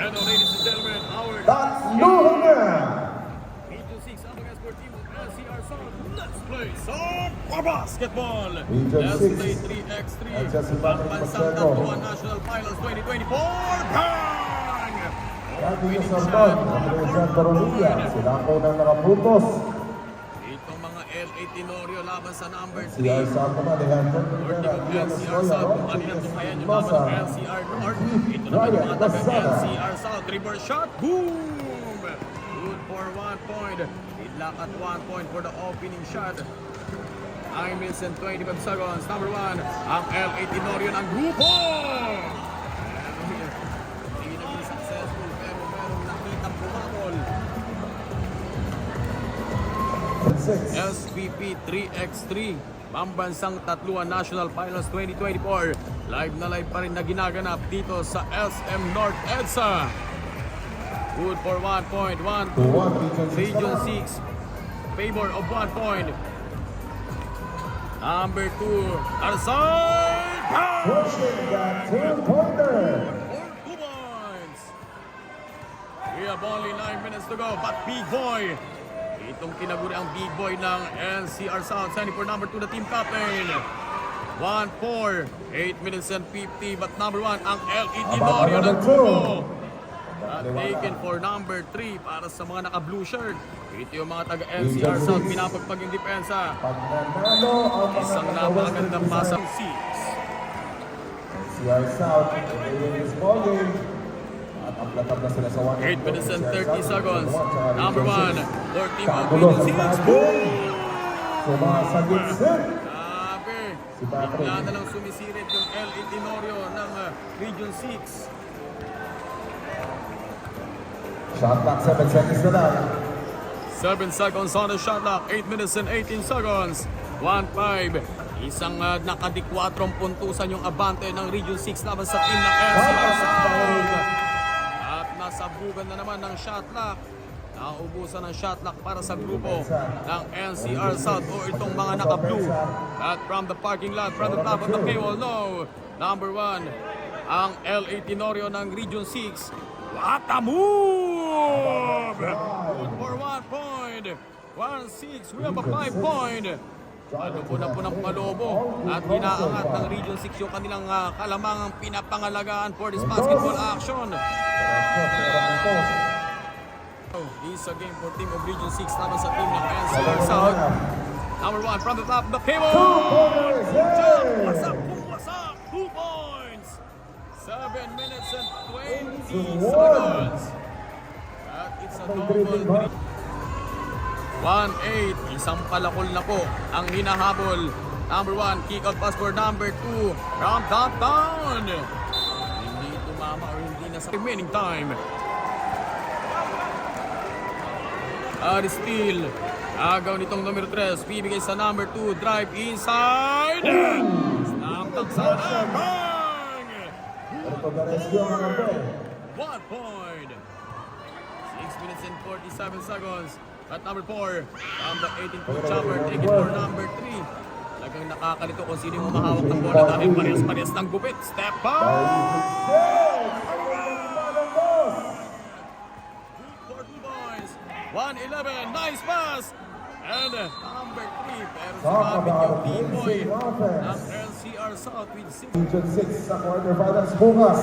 And ladies and gentlemen, our That's Luhana. Region 6 Amagas Sportivo LCR South. Let's play some basketball. Region Let's 6. play 3x3. Adjust the button, Pambansang Marcelo. Tatuan National Finals 2024. Bang! Dati yung Sambal, Andres Baronilla, sila ang unang nakapuntos. Itong mga LA Tenorio laban sa number 3. Si Isaac naman, Alejandro Rivera, Team of Ian LCR Estrella, South, kung Ron kanina tumayan yung Mendoza, laban ng LCR North. Ito naman yung mga taga LCR South. Reverse shot, boom! Good for 1 point. Idlock at 1 point for the opening shot. 9 minutes and 25 seconds. Number 1, ang LA Tenorio ng grupo! Hindi naging successful, pero merong nakitang bumabol. SPP 3x3 Pambansang Tatluan National Finals 2024. Live na live pa rin na ginaganap dito sa SM North EDSA. Good for 1 point. 1 to Region 6. Favor of 1 point. Number 2, Arsay! pushing that two-pointer. For 2 points. We have only 9 minutes to go, but Big Boy. Itong kinaguri ang Big Boy ng NCR South, sending for number 2, the team captain. 1-4, 8 minutes and 50, but number 1, ang LA Tenorio ng grupo. Taken for number 3 para sa mga naka-blue shirt. Ito yung mga taga-NCR South, pinapagpag yung depensa. Pag nanalo ang mga Isang nakawin napakagandang sa pasang 6. NCR South, in this ball game. At tabla-tabla sila sa 1. 8 minutes and 30 seconds. Number 1, for team of Pagulo Region sa 6. Boom! Sumasagit sin. Grabe. Si Patrick. Bigla na lang sumisirit yung LA Tenorio ng Region 6. Shot clock, 7 seconds na lang. 7 seconds on the shot clock. 8 minutes and 18 seconds. 1-5. Isang nakadikwatrong puntusan yung abante ng Region 6 laban sa team ng NCR South. At nasabugan na naman ng shot clock. Naubusan ng shot clock para sa grupo ng NCR South o itong mga naka-blue. At from the parking lot, from the top of the paywall, no. Number 1, ang LA Tenorio ng Region 6. What a move! Good for 1 point. 1-6. We have a 5 point. Alubo na po ng Palobo at inaangat ng Region 6 yung kanilang kalamangang pinapangalagaan for this basketball action. This is a game for team of Region 6 laban sa team ng NCR South. Number 1 from the top of the table. Wasak, wasak. 2 points. 7 minutes and 20 seconds. At it's a double 1-8. Isang palakol na po ang hinahabol. Number 1, kick out pass for number 2 from downtown. Hindi tumama or hindi na sa remaining time. Steal. Agaw nitong numero 3. Bibigay sa number 2. Drive inside. Snap dunk sa bang! Ito na rescue ang mga Ben. 1 point. 6 minutes and 47 seconds. At number 4, from the 18-foot chopper, take it for number 3. Talagang nakakalito kung sino yung mahawak ng bola dahil parehas-parehas ng gupit. Step back! For 2 points. 1-11. Nice pass! And number 3, pero sumabit yung B-boy ng LCR South with 6. Region 6 sa quarterfinals bukas.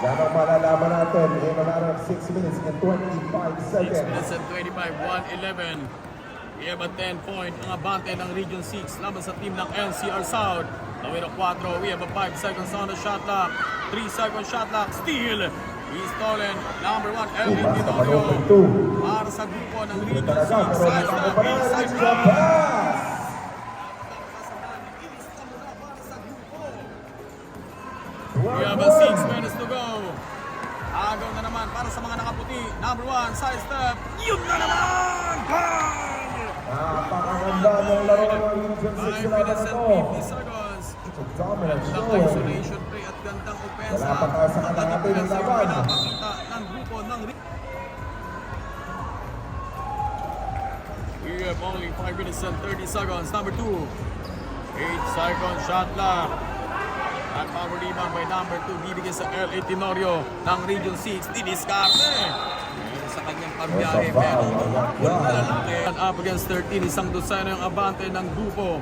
Yan ang malalaman natin in a matter of 6 minutes and 25 6 seconds. minutes and 25, 1-11. We have a 10-point ang abante ng Region 6 laban sa team ng NCR South. Numero 4, we have a 5 seconds on the shot clock. 3-second shot clock, steal. He's stolen. Number 1, LA Tenorio. Para sa grupo ng Region 6. Side step, inside pass. We have a 6 minutes to go. Agaw na naman para sa mga nakaputi. Number 1, side step. Yun na naman! Bang! Napakaganda ng laro ng Region 6 5 na minutes and ito. 50 seconds. It's a dominant Gandang show. isolation play at gandang opensa. Wala pa tayo sa kalahati ng Ang laban. pinapakita ng grupo ng We have only 5 minutes and 30 seconds. Number 2, 8-second shot clock. At power rebound by number 2, bibigay sa LA Tenorio ng Region 6, Diniscarte. Meron sa kanyang pagbiyahe, pero wala na lalaki. Up against 13, isang dosena yung abante ng grupo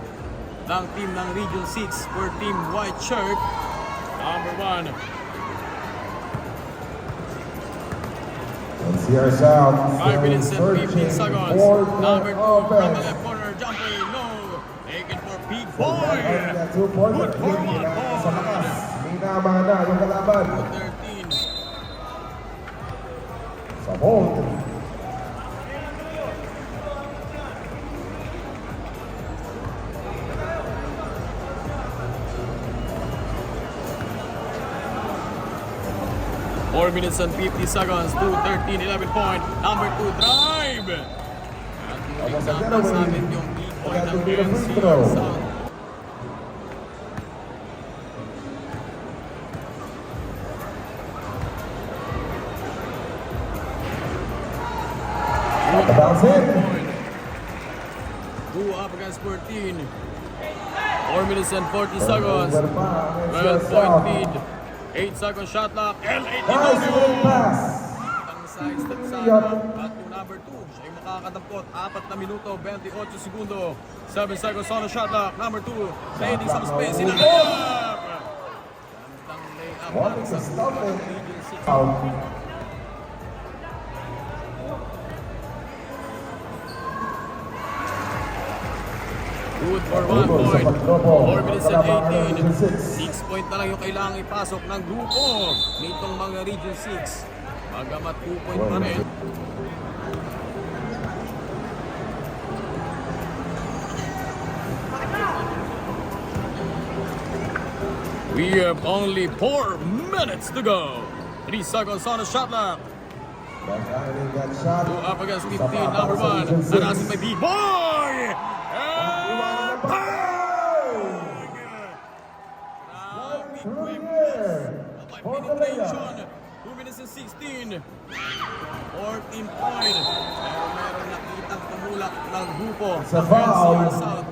ng team ng Region 6 for Team White Shirt. Number 1. And see ourselves 5 minutes and 15 seconds. Number 2 from the offense. left corner, jumping, no. Taken for Big Boy. Good for 1 sa lakas. Minamana yung kalaban. 13. Sa hold. Four minutes and 50 seconds to 13, 11 point. Number 2 drive. At yung example sa atin yung Big Boy ng NCR South. The bounce in. 2 up against 14. 4 minutes and 40 seconds. 12 point lead. 8 second shot clock. LA Nice Tenorio. pass. Ang size ng sana. At yung number 2, siya yung makakadampot. 4 na minuto, 28 segundo. 7 seconds on the shot clock. Number 2, landing some space. Sinagap! Gandang layup. Wanting to Sa stop it. Region 6. Out. Good for 1 point. 4 minutes and 18. 6 point na lang yung kailangang ipasok ng grupo nitong mga Region 6. Bagamat 2 point pa rin. We have only 4 minutes to go. 3 seconds on the shot clock. Two up against 15, number 1. Nanasin by Big Boy! And bang! Grabe quickness by penetration. 2 minutes and 16. 14 point. Pero meron nakitang tumulak ng grupo Sa ng foul. NCR South.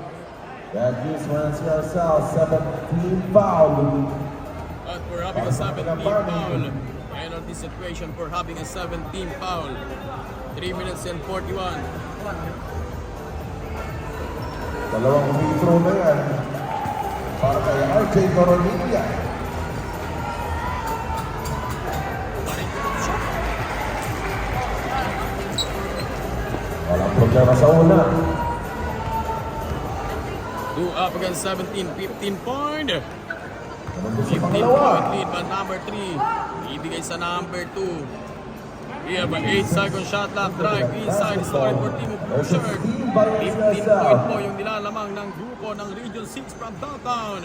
That gives NCR South 17 foul. But for having a 17 foul. Penalty situation for having a 17 foul. 3 minutes and 41. Dalawang free throw na yan para kay RJ Coronilla. Walang problema sa una. 2 up against 17, 15 point. 15 Sa point pangalawa. lead by number 3. Ibigay sa number 2. We have an 8 second shot clock drive inside story for Team of Blue Shirt. 15 point po yung nilalamang ng grupo ng Region 6 from downtown.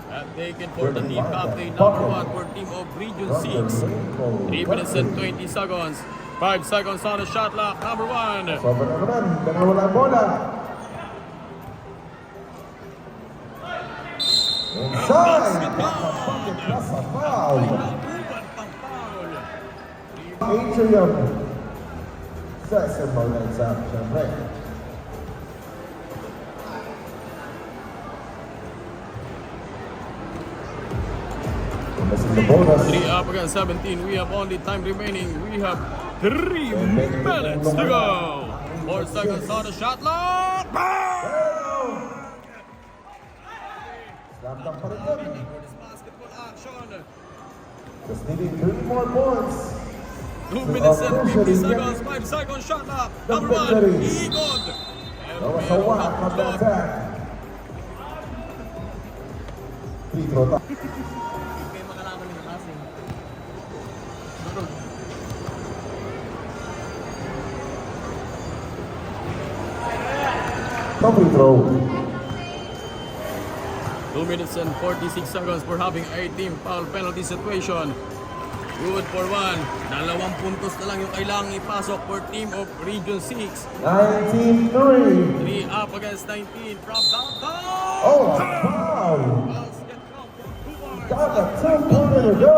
At taken for the team captain number 1 for Team of Region 6. 3 minutes and 20 seconds. 5 seconds on the shot clock, number 1. Sobra na naman. Dalawa lang bola. Inside. Bakit nasa foul? Atrium. Cesar Malenza, syempre. Missing the bonus. 3 up against 17. We have only time remaining. We have 3 minutes to go. 4 seconds on the shot clock. Bang! Slam dunk pa rin yun. For this basketball action. Just needing 3 more points. 2 minutes and 50 seconds. 5 seconds shot clock. Number 1, Igod. Dawa sa wak of the attack. Free throw ta. Kayo makalaman ng kasi. No free throw. 2 minutes and 46 seconds for having a team foul penalty situation. Good for 1. 2 puntos na lang yung kailangang ipasok for team of Region 6. 19-3. 3 up against 19 from downtown. Oh, foul. Basket count for 2 points. Got a 2-pointer to go.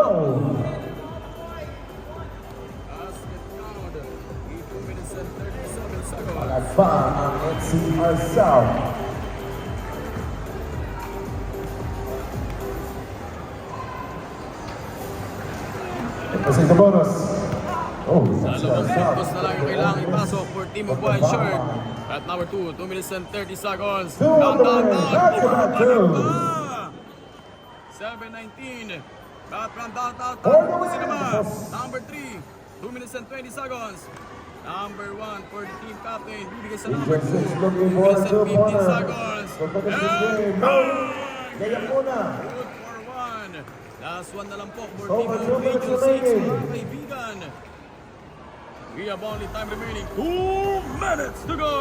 Basket count. 2 minutes and 37 seconds. Nagpa ang NCR South. This is the bonus. Oh, that's Dalawang our puntos na lang yung kailangang ipasok for Team of White Shirt. At number 2, 2 minutes and 30 seconds. Two on the way. Back to back two. 7:19. Background down. For the Tapos win. naman. Number 3, 2 minutes and 20 seconds. Number 1 for the team captain. Bibigay sa number 2. Region 6 2 looking for minutes a and two 15 corner. seconds. Pagpagod sa And game. No. Kaya muna. good for 1. Last one na lang po for Over Team 2 of minutes Region 6. remaining. Mga kaibigan. We have only time remaining. 2 minutes to go.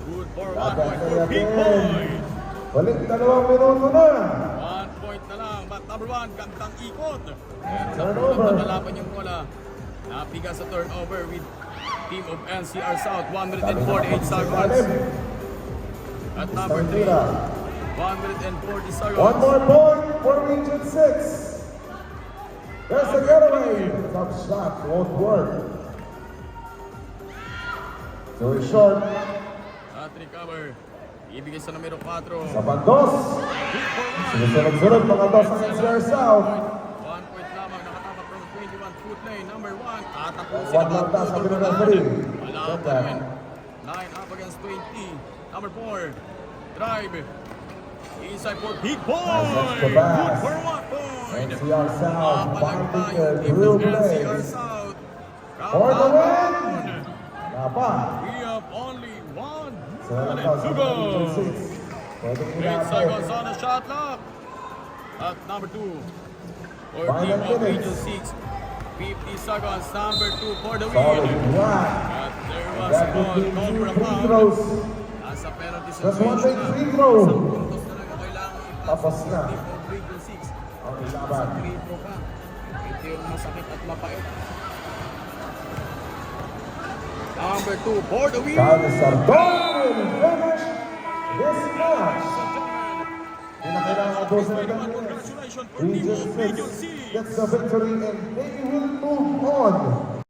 Good for 1 point for Big Boy. Balik 2 minuto na. 1 point na lang. But number 1, gandang ikot. And sa Turnover. punot na nalaban yung bola. Napiga sa turnover with team of NCR South. 148 seconds. At number 3, 140 seconds. One more point for Region 6. There's the getaway. Top shot won't work. So it's short. At recover. Ibigay sa numero 4. Sa bandos. Sinusunod-sunod mga dos ng NCR South. 1 point lamang nakatapak from 21-foot lane. Number 1. Tatapusin One ang lang taas tutulungan. sabi ng referee. Wala Stop pa that. rin. 9 up against 20. Number 4. Drive. Inside for Big Boy. Nice extra pass. Good for 1 point. NCR South Napalagpa finding yung the team real ng NCR play. South. For the win. Countdown. Napa. We have only 1 Sa minute lakas to ng go. Region 6. Pwedeng 8 inapit. seconds on the shot clock. At number 2 for Final team of minutes. Region 6. 50 seconds. Number 2 for the Solid win. block. At there was That a would ball be called for a 2 free foul. throws. Nasa penalty Just one situation big na. free throw. Isang puntos na lang ang kailangan Tapos ipasok na. ng team of Region 6. Ang Sa laban. free throw ka. Ito yung masakit at mapait. Number 2 for the win. Carlos Sardon will finish this match. Hindi na kailangan abusin ng 10 minutes. Congratulations for team Region of Region 6 6. gets the victory and they will move on